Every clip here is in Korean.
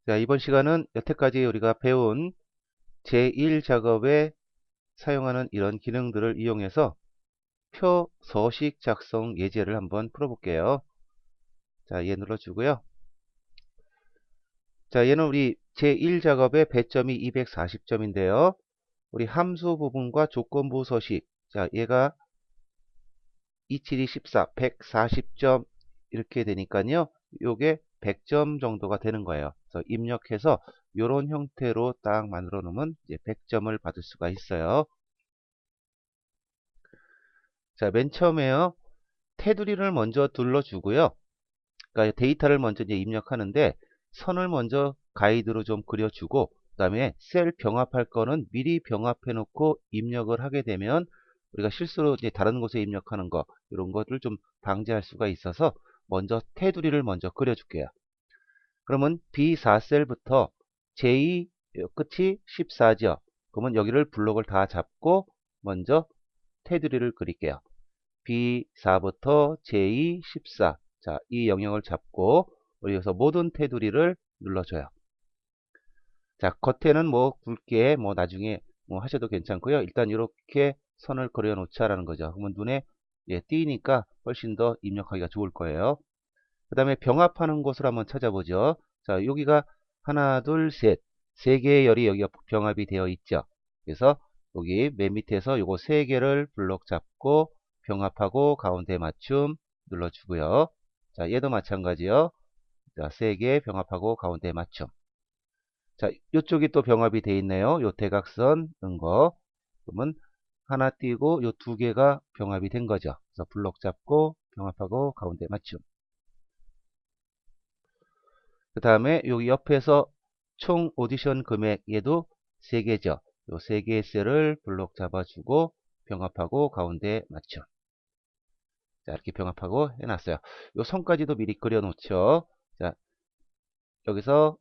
자, 이번 시간은 여태까지 우리가 배운 제1작업에 사용하는 이런 기능들을 이용해서 표 서식 작성 예제를 한번 풀어볼게요. 자, 얘 눌러주고요. 자, 얘는 우리 제1작업의 배점이 240점인데요. 우리 함수 부분과 조건부 서식. 자, 얘가 27이 14, 140점 이렇게 되니까요. 요게 100점 정도가 되는 거예요. 그래서 입력해서 이런 형태로 딱 만들어 놓으면 이제 100점을 받을 수가 있어요. 자, 맨 처음에요. 테두리를 먼저 둘러주고요. 그러니까 데이터를 먼저 이제 입력하는데 선을 먼저 가이드로 좀 그려주고 그 다음에 셀 병합할 거는 미리 병합해 놓고 입력을 하게 되면 우리가 실수로 이제 다른 곳에 입력하는 거 이런 것들 좀 방지할 수가 있어서 먼저 테두리를 먼저 그려줄게요. 그러면 B4셀부터 J 끝이 14죠. 그러면 여기를 블록을 다 잡고 먼저 테두리를 그릴게요. B4부터 J14. 자, 이 영역을 잡고 여기서 모든 테두리를 눌러줘요. 자, 겉에는 뭐 굵게 뭐 나중에 뭐 하셔도 괜찮고요. 일단 이렇게 선을 그려 놓자라는 거죠. 그러면 눈에 띄니까 훨씬 더 입력하기가 좋을 거예요. 그 다음에 병합하는 곳을 한번 찾아보죠. 자, 여기가 하나, 둘, 셋. 세 개의 열이 여기가 병합이 되어 있죠. 그래서 여기 맨 밑에서 요거 세 개를 블록 잡고 병합하고 가운데 맞춤 눌러주고요. 자, 얘도 마찬가지요. 자, 세 개 병합하고 가운데 맞춤. 자, 이쪽이 또 병합이 되어 있네요. 요 대각선 는 거. 그러면 하나 띄고 요 두 개가 병합이 된 거죠. 그래서 블록 잡고 병합하고 가운데 맞춤. 그 다음에 여기 옆에서 총 오디션 금액 얘도 3개죠. 요 3개의 셀을 블록 잡아주고 병합하고 가운데 맞춤. 자, 이렇게 병합하고 해놨어요. 요 선까지도 미리 그려놓죠. 자, 여기서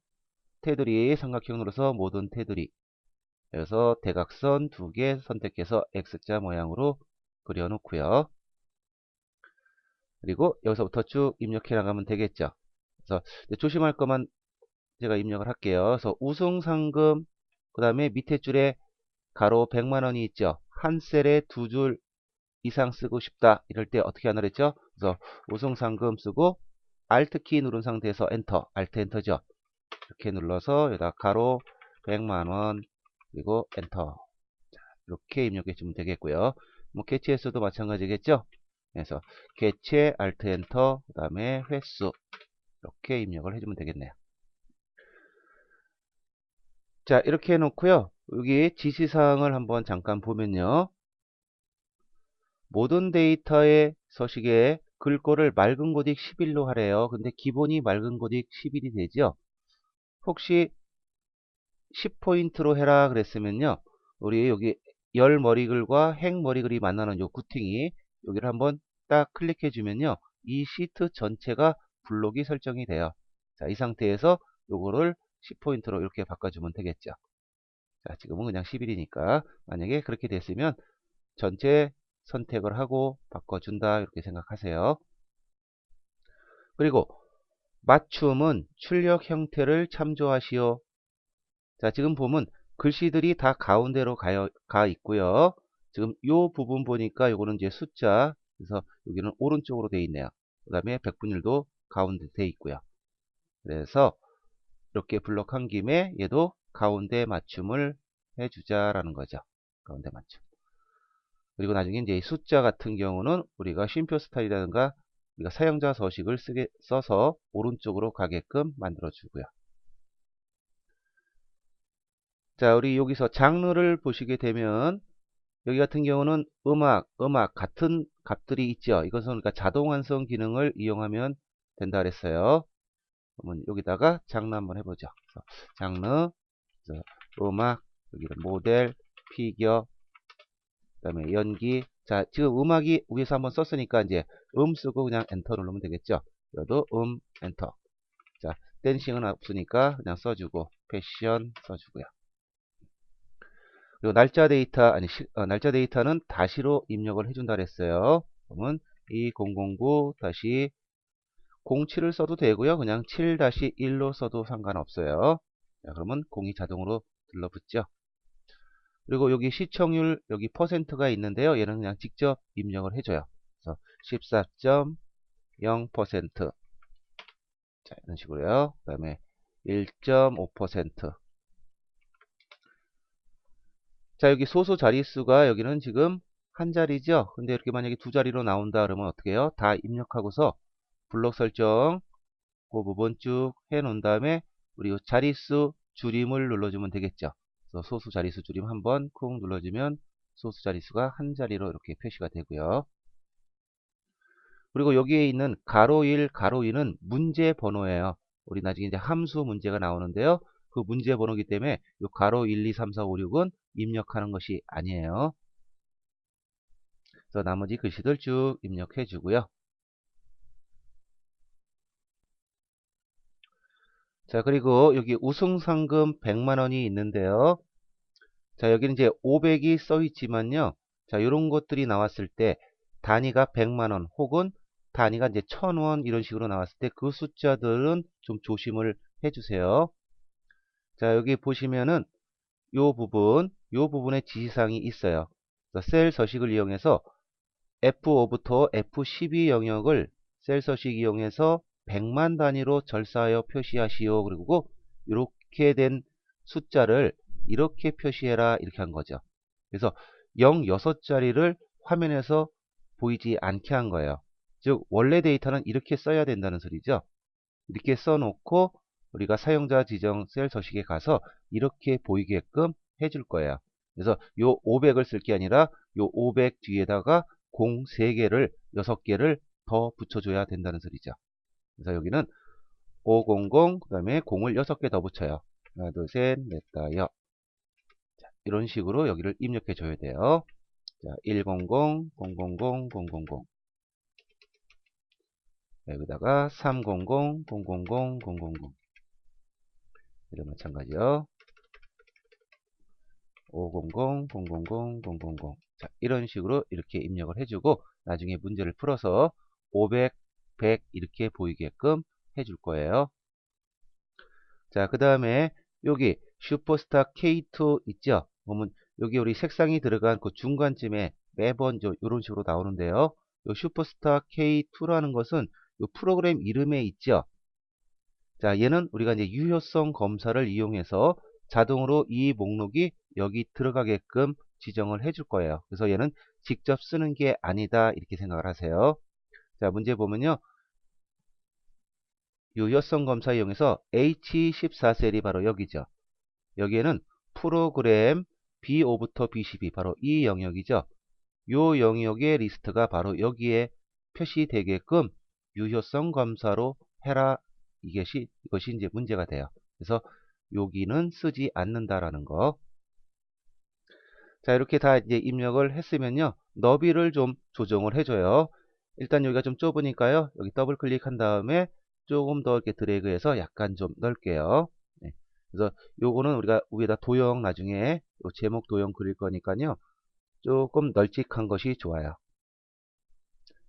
테두리 삼각형 눌러서 모든 테두리. 여기서 대각선 2개 선택해서 X자 모양으로 그려놓고요. 그리고 여기서부터 쭉 입력해 나가면 되겠죠. 그래서 조심할 것만 제가 입력을 할게요. 그래서 우승상금, 그 다음에 밑에 줄에 가로 100만 원이 있죠. 한 셀에 두 줄 이상 쓰고 싶다. 이럴 때 어떻게 하나 그랬죠? 그래서 우승상금 쓰고 Alt키 누른 상태에서 엔터, Alt 엔터죠. 이렇게 눌러서 여기다 가로 100만 원 그리고 엔터. 자, 이렇게 입력해 주면 되겠고요. 뭐 개체에서도 마찬가지겠죠? 그래서 개체 Alt 엔터 그 다음에 횟수 이렇게 입력을 해주면 되겠네요. 자, 이렇게 해놓고요. 여기 지시사항을 한번 잠깐 보면요. 모든 데이터의 서식에 글꼴을 맑은 고딕 11로 하래요. 근데 기본이 맑은 고딕 11이 되죠. 혹시 10포인트로 해라 그랬으면요. 우리 여기 열 머리글과 행 머리글이 만나는 요 구팅이 여기를 한번 딱 클릭해 주면요. 이 시트 전체가 블록이 설정이 돼요. 자, 이 상태에서 요거를 10포인트로 이렇게 바꿔주면 되겠죠. 자, 지금은 그냥 11이니까 만약에 그렇게 됐으면 전체 선택을 하고 바꿔준다 이렇게 생각하세요. 그리고 맞춤은 출력 형태를 참조하시오. 자, 지금 보면 글씨들이 다 가운데로 가 있고요. 지금 요 부분 보니까 요거는 이제 숫자, 그래서 여기는 오른쪽으로 되어 있네요. 그 다음에 백분율도 가운데 되어 있고요. 그래서 이렇게 블록한 김에 얘도 가운데 맞춤을 해주자라는 거죠. 가운데 맞춤. 그리고 나중에 이제 숫자 같은 경우는 우리가 쉼표 스타일이라든가 우리가 사용자 서식을 써서 오른쪽으로 가게끔 만들어 주고요. 자, 우리 여기서 장르를 보시게 되면 여기 같은 경우는 음악 같은 값들이 있죠. 이것은 그러니까 자동 완성 기능을 이용하면 된다 그랬어요. 그러면 여기다가 장르 한번 해보죠. 그래서 장르, 그래서 음악, 여기는 모델, 피겨, 그 다음에 연기. 자, 지금 음악이 위에서 한번 썼으니까 이제 쓰고 그냥 엔터 누르면 되겠죠. 여기도 엔터. 자, 댄싱은 없으니까 그냥 써주고, 패션 써주고요. 그리고 날짜 데이터, 날짜 데이터는 다시로 입력을 해준다 그랬어요. 그러면 2009 07을 써도 되고요. 그냥 7-1로 써도 상관없어요. 자, 그러면 0이 자동으로 들러붙죠. 그리고 여기 시청률 여기 퍼센트가 있는데요. 얘는 그냥 직접 입력을 해줘요. 그래서 14.0%. 자, 이런 식으로요. 그 다음에 1.5%. 자, 여기 소수 자릿수가 여기는 지금 한 자리죠. 근데 이렇게 만약에 두 자리로 나온다 그러면 어떻게 해요? 다 입력하고서 블록 설정 그 부분 쭉 해 놓은 다음에 우리 자릿수 줄임을 눌러주면 되겠죠. 그래서 소수 자릿수 줄임 한번 쿵 눌러주면 소수 자릿수가 한 자리로 이렇게 표시가 되고요. 그리고 여기에 있는 가로 1, 가로 2는 문제 번호예요. 우리 나중에 이제 함수 문제가 나오는데요. 그 문제 번호이기 때문에 이 가로 1, 2, 3, 4, 5, 6은 입력하는 것이 아니에요. 그래서 나머지 글씨들 쭉 입력해 주고요. 자, 그리고 여기 우승 상금 100만 원이 있는데요. 자, 여기는 이제 500이 써 있지만요. 자, 이런 것들이 나왔을 때 단위가 100만 원 혹은 단위가 이제 1000원 이런 식으로 나왔을 때 그 숫자들은 좀 조심을 해 주세요. 자, 여기 보시면은 요 부분에 지시사항이 있어요. 그래서 셀 서식을 이용해서 F5부터 F12 영역을 셀 서식 이용해서 100만 단위로 절사하여 표시하시오. 그리고 이렇게 된 숫자를 이렇게 표시해라 이렇게 한 거죠. 그래서 0, 6자리를 화면에서 보이지 않게 한 거예요. 즉 원래 데이터는 이렇게 써야 된다는 소리죠. 이렇게 써놓고 우리가 사용자 지정 셀 서식에 가서 이렇게 보이게끔 해줄 거예요. 그래서 요 500을 쓸 게 아니라 요 500 뒤에다가 0 3개를 6개를 더 붙여줘야 된다는 소리죠. 그래서 여기는 500 그 다음에 0을 6개 더 붙여요. 하나 둘 셋 넷 다여. 이런 식으로 여기를 입력해 줘야 돼요. 자, 100 000 000 여기다가 300 000 000 이런 마찬가지요. 500 000 000. 자, 이런 식으로 이렇게 입력을 해주고 나중에 문제를 풀어서 500, 100 이렇게 보이게끔 해줄 거예요. 자, 그 다음에 여기 슈퍼스타 K2 있죠? 보면 여기 우리 색상이 들어간 그 중간쯤에 매번 이런 식으로 나오는데요. 요 슈퍼스타 K2라는 것은 요 프로그램 이름에 있죠? 자, 얘는 우리가 이제 유효성 검사를 이용해서 자동으로 이 목록이 여기 들어가게끔 지정을 해줄 거예요. 그래서 얘는 직접 쓰는 게 아니다 이렇게 생각을 하세요. 자, 문제 보면요. 유효성 검사 이용해서 H14셀이 바로 여기죠. 여기에는 프로그램 B5부터 B12 바로 이 영역이죠. 요 영역의 리스트가 바로 여기에 표시되게끔 유효성 검사로 해라. 이것이 이제 문제가 돼요. 그래서 여기는 쓰지 않는다라는 거. 자, 이렇게 다 이제 입력을 했으면요. 너비를 좀 조정을 해줘요. 일단 여기가 좀 좁으니까요. 여기 더블 클릭한 다음에 조금 더 이렇게 드래그해서 약간 좀 넓게요. 네. 그래서 요거는 우리가 위에다 도형 나중에 요 제목 도형 그릴 거니까요. 조금 널찍한 것이 좋아요.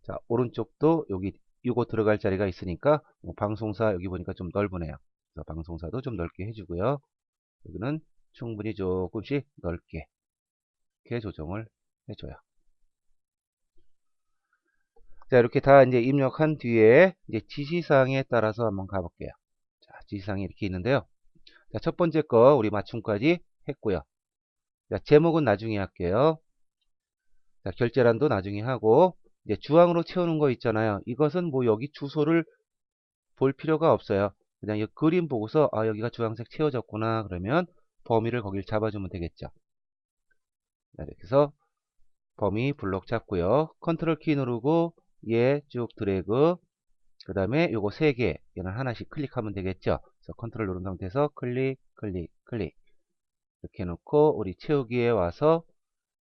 자, 오른쪽도 여기 이거 들어갈 자리가 있으니까 방송사 여기 보니까 좀 넓으네요. 그래서 방송사도 좀 넓게 해주고요. 여기는 충분히 조금씩 넓게 이렇게 조정을 해줘요. 자, 이렇게 다 이제 입력한 뒤에 이제 지시사항에 따라서 한번 가볼게요. 자, 지시사항이 이렇게 있는데요. 자, 첫 번째 거 우리 맞춤까지 했고요. 자, 제목은 나중에 할게요. 자, 결제란도 나중에 하고 이제 주황으로 채우는 거 있잖아요. 이것은 뭐 여기 주소를 볼 필요가 없어요. 그냥 이 그림 보고서 아 여기가 주황색 채워졌구나 그러면 범위를 거길 잡아주면 되겠죠. 자, 이렇게 해서 범위 블록 잡고요. 컨트롤 키 누르고 얘 쭉 드래그 그 다음에 요거 3개 얘는 하나씩 클릭하면 되겠죠. 그래서 컨트롤 누른 상태에서 클릭 클릭 클릭 이렇게 해놓고 우리 채우기에 와서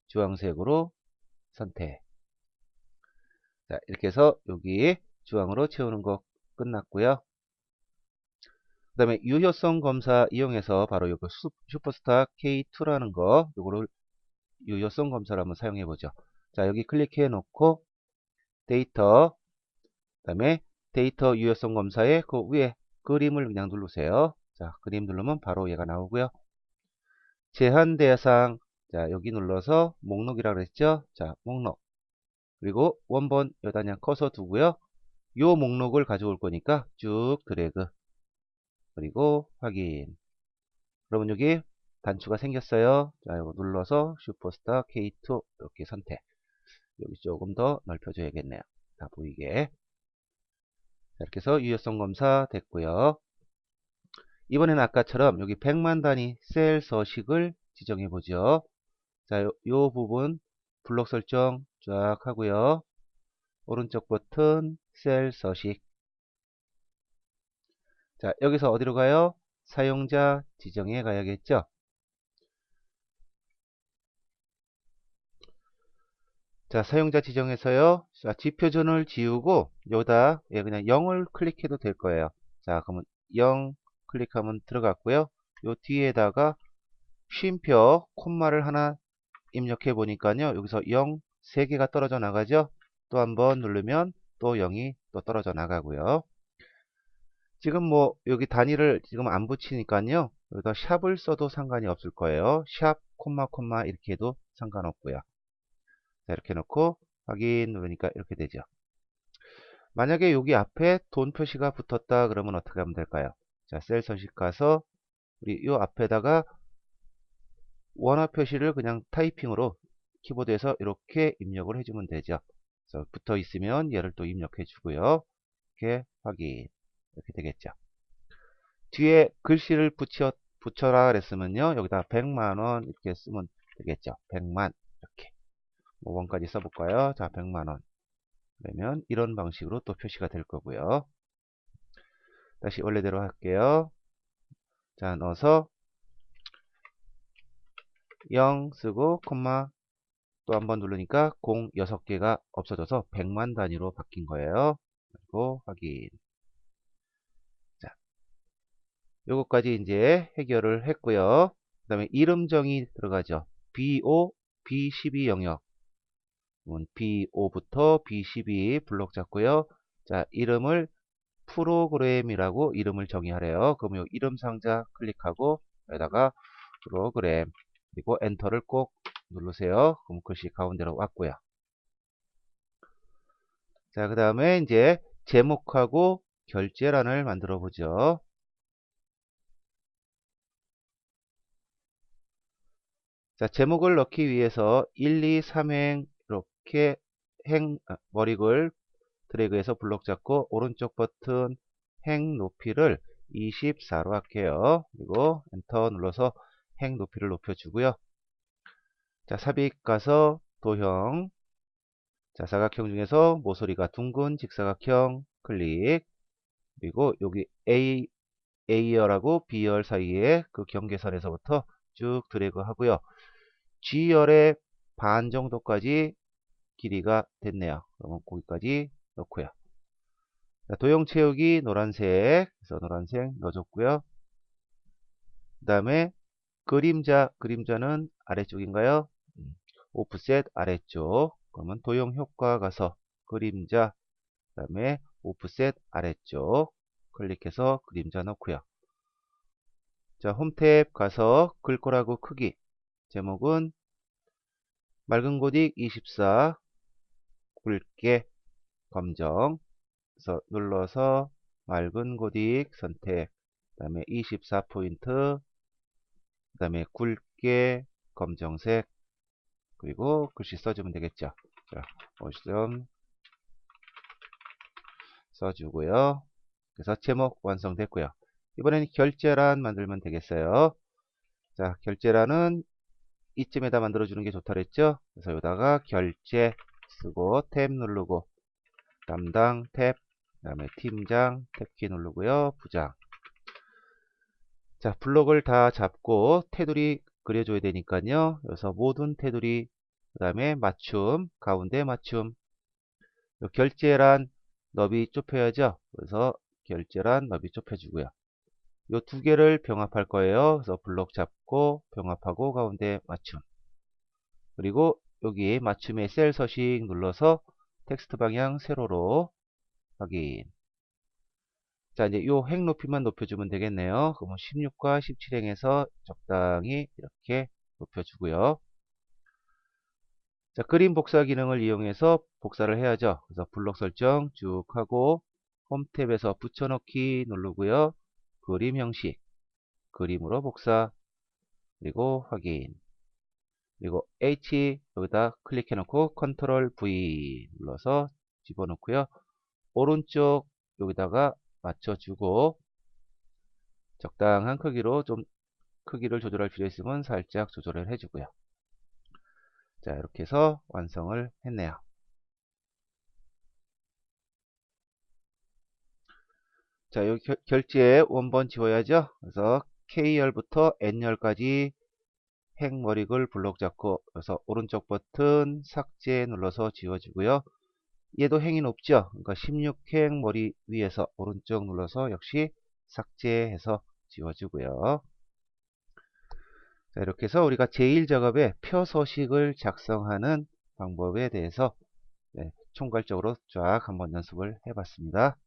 주황색으로 선택. 자, 이렇게 해서 여기 주황으로 채우는 거 끝났고요. 그 다음에 유효성 검사 이용해서 바로 요거 슈퍼스타 K2라는 거 요거를 유효성 검사를 한번 사용해 보죠. 자, 여기 클릭해 놓고 데이터 그 다음에 데이터 유효성 검사에 그 위에 그림을 그냥 누르세요. 자, 그림 누르면 바로 얘가 나오고요. 제한 대상, 자, 여기 눌러서 목록이라고 그랬죠? 자, 목록. 그리고 원본 여기다 그냥 커서 두고요. 요 목록을 가져올 거니까 쭉 드래그. 그리고 확인. 그러면 여기 단추가 생겼어요. 자, 이거 눌러서 슈퍼스타 K2 이렇게 선택. 여기 조금 더 넓혀줘야겠네요. 다 보이게. 자, 이렇게 해서 유효성 검사 됐고요. 이번에는 아까처럼 여기 100만 단위 셀 서식을 지정해 보죠. 자, 요 부분 블록 설정 쫙 하고요. 오른쪽 버튼 셀 서식. 자, 여기서 어디로 가요? 사용자 지정에 가야겠죠. 자, 사용자 지정에서요. 자, 지표준을 지우고 여기다 그냥 0을 클릭해도 될 거예요. 자, 그러면 0 클릭하면 들어갔고요. 요 뒤에다가 쉼표 콤마를 하나 입력해 보니까요. 여기서 0 3개가 떨어져 나가죠. 또 한번 누르면 또 0이 또 떨어져 나가고요. 지금 뭐 여기 단위를 지금 안 붙이니까요. 여기다 샵을 써도 상관이 없을 거예요. 샵 콤마 콤마 이렇게 해도 상관없고요. 자, 이렇게 놓고 확인 누르니까 이렇게 되죠. 만약에 여기 앞에 돈 표시가 붙었다 그러면 어떻게 하면 될까요? 자, 셀 서식 가서 우리 요 앞에다가 원화 표시를 그냥 타이핑으로 키보드에서 이렇게 입력을 해주면 되죠. 그래서 붙어 있으면 얘를 또 입력해 주고요. 이렇게 확인. 이렇게 되겠죠. 뒤에 글씨를 붙여라 그랬으면요. 여기다 100만원 이렇게 쓰면 되겠죠. 100만 이렇게. 뭐 원까지 써볼까요? 자, 100만원. 그러면 이런 방식으로 또 표시가 될 거고요. 다시 원래대로 할게요. 자, 넣어서 0 쓰고 콤마 또 한번 누르니까 0 6개가 없어져서 100만 단위로 바뀐 거예요. 그리고 확인. 자, 요거까지 이제 해결을 했고요. 그 다음에 이름 정의 들어가죠. BO, B12 영역. B5부터 B12 블록 잡고요. 자, 이름을 프로그램이라고 이름을 정의하래요. 그럼 요 이름 상자 클릭하고 여기다가 프로그램 그리고 엔터를 꼭 누르세요. 그럼 글씨 가운데로 왔고요. 자, 그 다음에 이제 제목하고 결제란을 만들어 보죠. 자, 제목을 넣기 위해서 1, 2, 3행 이렇게 머리글 드래그해서 블록 잡고 오른쪽 버튼 행 높이를 24로 할게요. 그리고 엔터 눌러서 행 높이를 높여주고요. 자, 삽입 가서 도형. 자, 사각형 중에서 모서리가 둥근 직사각형 클릭. 그리고 여기 A열하고 B열 사이에 그 경계선에서부터 쭉 드래그 하고요. G열의 반 정도까지 길이가 됐네요. 그러면 거기까지 넣고요. 자, 도형 채우기 노란색, 그래서 노란색 넣어줬고요. 그 다음에 그림자는 아래쪽인가요? 오프셋 아래쪽. 그러면 도형 효과 가서 그림자, 그 다음에 오프셋 아래쪽 클릭해서 그림자 넣고요. 자, 홈 탭 가서 글꼴하고 크기. 제목은 맑은 고딕 24 굵게 검정. 그래서 눌러서 맑은 고딕 선택. 그 다음에 24포인트. 그 다음에 굵게 검정색. 그리고 글씨 써주면 되겠죠. 자, 오점 써주고요. 그래서 제목 완성됐고요. 이번에는 결제란 만들면 되겠어요. 자, 결제란은 이쯤에다 만들어주는 게 좋다 그랬죠? 그래서 여기다가 결제 쓰고 탭 누르고 담당 탭, 그 다음에 팀장 탭키 누르고요. 부장. 자, 블록을 다 잡고 테두리 그려줘야 되니까요. 여기서 모든 테두리, 그 다음에 맞춤, 가운데 맞춤. 결제란 너비 좁혀야죠. 그래서 결제란 너비 좁혀주고요. 요 두 개를 병합할 거예요. 그래서 블록 잡고 병합하고 가운데 맞춤. 그리고 여기 맞춤의 셀 서식 눌러서 텍스트 방향 세로로 확인. 자, 이제 요 행 높이만 높여주면 되겠네요. 그러면 16과 17행에서 적당히 이렇게 높여주고요. 자, 그림 복사 기능을 이용해서 복사를 해야죠. 그래서 블록 설정 쭉 하고 홈 탭에서 붙여넣기 누르고요. 그림 형식, 그림으로 복사, 그리고 확인. 그리고 H 여기다 클릭해 놓고 컨트롤 V 눌러서 집어넣고요. 오른쪽 여기다가 맞춰주고 적당한 크기로 좀 크기를 조절할 필요 있으면 살짝 조절을 해주고요. 자, 이렇게 해서 완성을 했네요. 자, 여기 결제 원본 지워야죠. 그래서 K열부터 N열까지 행머리글 블록 잡고 그래서 오른쪽 버튼 삭제 눌러서 지워주고요. 얘도 행이 높죠. 그러니까 16행 머리 위에서 오른쪽 눌러서 역시 삭제해서 지워주고요. 자, 이렇게 해서 우리가 제1작업에 표 서식을 작성하는 방법에 대해서 총괄적으로 쫙 한번 연습을 해봤습니다.